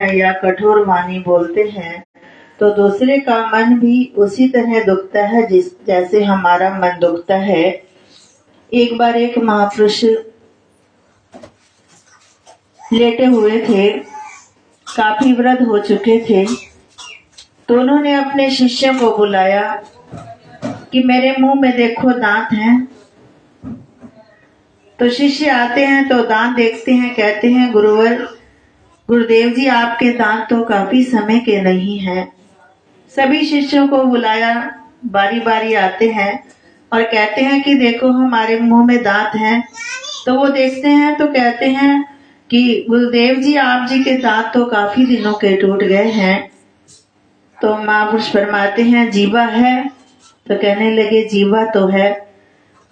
या कठोर वाणी बोलते हैं तो दूसरे का मन भी उसी तरह दुखता है जैसे हमारा मन दुखता है। एक बार एक महापुरुष लेटे हुए थे, काफी वृद्ध हो चुके थे, तो उन्होंने अपने शिष्य को बुलाया कि मेरे मुंह में देखो दांत हैं। तो शिष्य आते हैं तो दांत देखते हैं, कहते हैं गुरुदेव जी आपके दांत तो काफी समय के नहीं हैं। सभी शिष्यों को बुलाया, बारी बारी आते हैं और कहते हैं कि देखो हमारे मुंह में दांत हैं। तो वो देखते हैं तो कहते हैं कि गुरुदेव जी आप जी के दांत तो काफी दिनों के टूट गए हैं। तो महापुरुष फरमाते हैं जीवा है? तो कहने लगे जीवा तो है।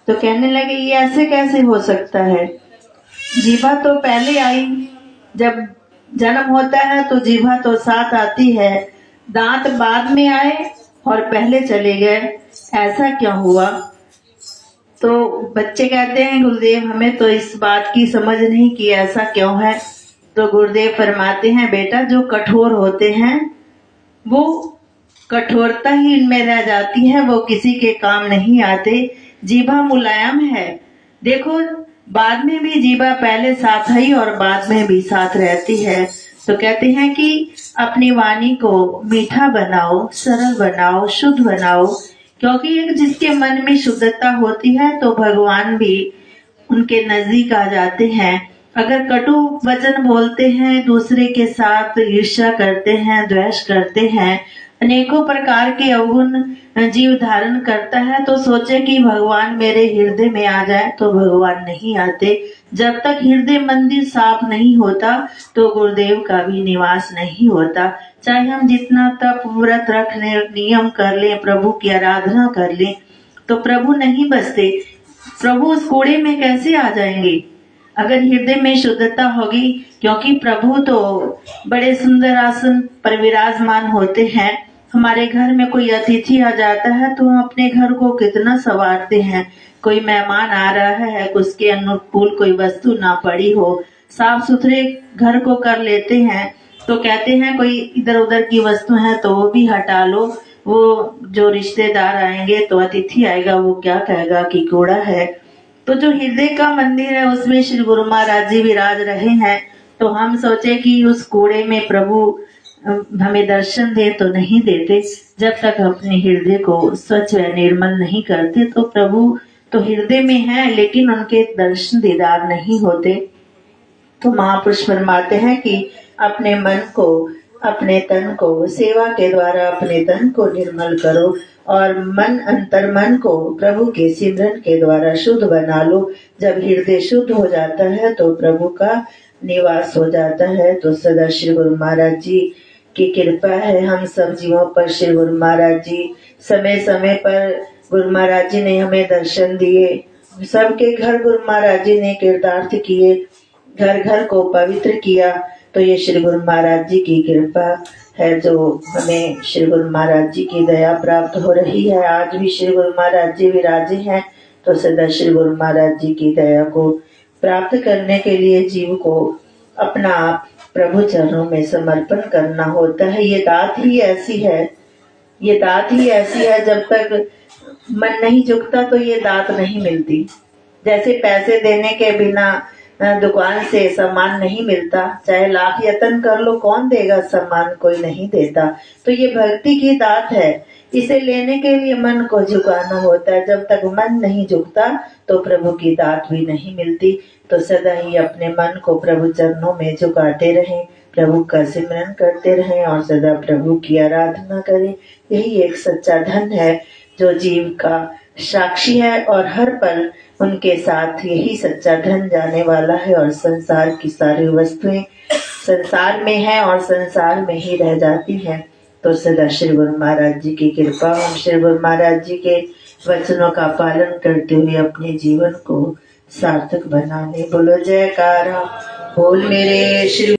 तो कहने लगे ये ऐसे कैसे हो सकता है? जीवा तो पहले आई, जब जन्म होता है तो जीवा तो साथ आती है, दांत बाद में आए और पहले चले गए, ऐसा क्यों हुआ? तो बच्चे कहते हैं गुरुदेव हमें तो इस बात की समझ नहीं कि ऐसा क्यों है। तो गुरुदेव फरमाते हैं बेटा जो कठोर होते हैं वो कठोरता ही इनमें रह जाती है, वो किसी के काम नहीं आते। जीभा मुलायम है, देखो बाद में भी जीभा पहले साथ आई और बाद में भी साथ रहती है। तो कहते हैं कि अपनी वाणी को मीठा बनाओ, सरल बनाओ, शुद्ध बनाओ, क्योंकि एक जिसके मन में शुद्धता होती है तो भगवान भी उनके नजदीक आ जाते हैं। अगर कटु वचन बोलते हैं, दूसरे के साथ ईर्ष्या करते हैं, द्वेष करते हैं, अनेकों प्रकार के अवगुण जीव धारण करता है, तो सोचे कि भगवान मेरे हृदय में आ जाए, तो भगवान नहीं आते। जब तक हृदय मंदिर साफ नहीं होता तो गुरुदेव का भी निवास नहीं होता। चाहे हम जितना तप व्रत रख लें, नियम कर लें, प्रभु की आराधना कर लें, तो प्रभु नहीं बसते। प्रभु उस कूड़े में कैसे आ जाएंगे अगर हृदय में शुद्धता होगी? क्योंकि प्रभु तो बड़े सुंदर आसन पर विराजमान होते हैं। हमारे घर में कोई अतिथि आ जाता है तो हम अपने घर को कितना संवारते हैं। कोई मेहमान आ रहा है, उसके अनुकूल कोई वस्तु ना पड़ी हो, साफ सुथरे घर को कर लेते हैं। तो कहते हैं कोई इधर उधर की वस्तु है तो वो भी हटा लो, वो जो रिश्तेदार आएंगे तो अतिथि आएगा वो क्या कहेगा कि कूड़ा है। तो जो हृदय का मंदिर है उसमें श्री गुरु महाराज जी विराज रहे हैं, तो हम सोचे कि उस कूड़े में प्रभु हमें दर्शन दे, तो नहीं देते। जब तक अपने हृदय को स्वच्छ व निर्मल नहीं करते तो प्रभु तो हृदय में है लेकिन उनके दर्शन दीदार नहीं होते। तो महापुरुष फरमाते हैं कि अपने मन को, अपने तन को सेवा के द्वारा अपने तन को निर्मल करो और मन अंतर मन को प्रभु के सिमरन के द्वारा शुद्ध बना लो। जब हृदय शुद्ध हो जाता है तो प्रभु का निवास हो जाता है। तो सदा श्री गुरु महाराज जी की कृपा है हम सब जीवों पर। श्री गुरु महाराज जी समय समय पर गुरु महाराज जी ने हमें दर्शन दिए, सबके घर गुरु महाराज जी ने कृतार्थ किए, घर घर को पवित्र किया। तो ये श्री गुरु महाराज जी की कृपा है जो हमें श्री गुरु महाराज जी की दया प्राप्त हो रही है। आज भी श्री गुरु महाराज जी विराजे हैं, तो सदा श्री गुरु महाराज जी की दया को प्राप्त करने के लिए जीव को अपना आप प्रभु चरणों में समर्पण करना होता है। ये दात ही ऐसी है, ये दात ही ऐसी है, जब तक मन नहीं झुकता तो ये दात नहीं मिलती। जैसे पैसे देने के बिना दुकान से सामान नहीं मिलता, चाहे लाख यत्न कर लो कौन देगा सामान, कोई नहीं देता। तो ये भक्ति की दात है, इसे लेने के लिए मन को झुकाना होता है। जब तक मन नहीं झुकता तो प्रभु की दात भी नहीं मिलती। तो सदा ही अपने मन को प्रभु चरणों में झुकाते रहें, प्रभु का सिमरन करते रहें और सदा प्रभु की आराधना करें। यही एक सच्चा धन है जो जीव का साक्षी है और हर पल उनके साथ यही सच्चा धन जाने वाला है। और संसार की सारी वस्तुएं संसार में है और संसार में ही रह जाती हैं। तो सदा श्री गुरु महाराज जी की कृपा, हम श्री गुरु महाराज जी के वचनों का पालन करते हुए अपने जीवन को सार्थक बनाने। बोलो जयकारा, बोल मेरे श्री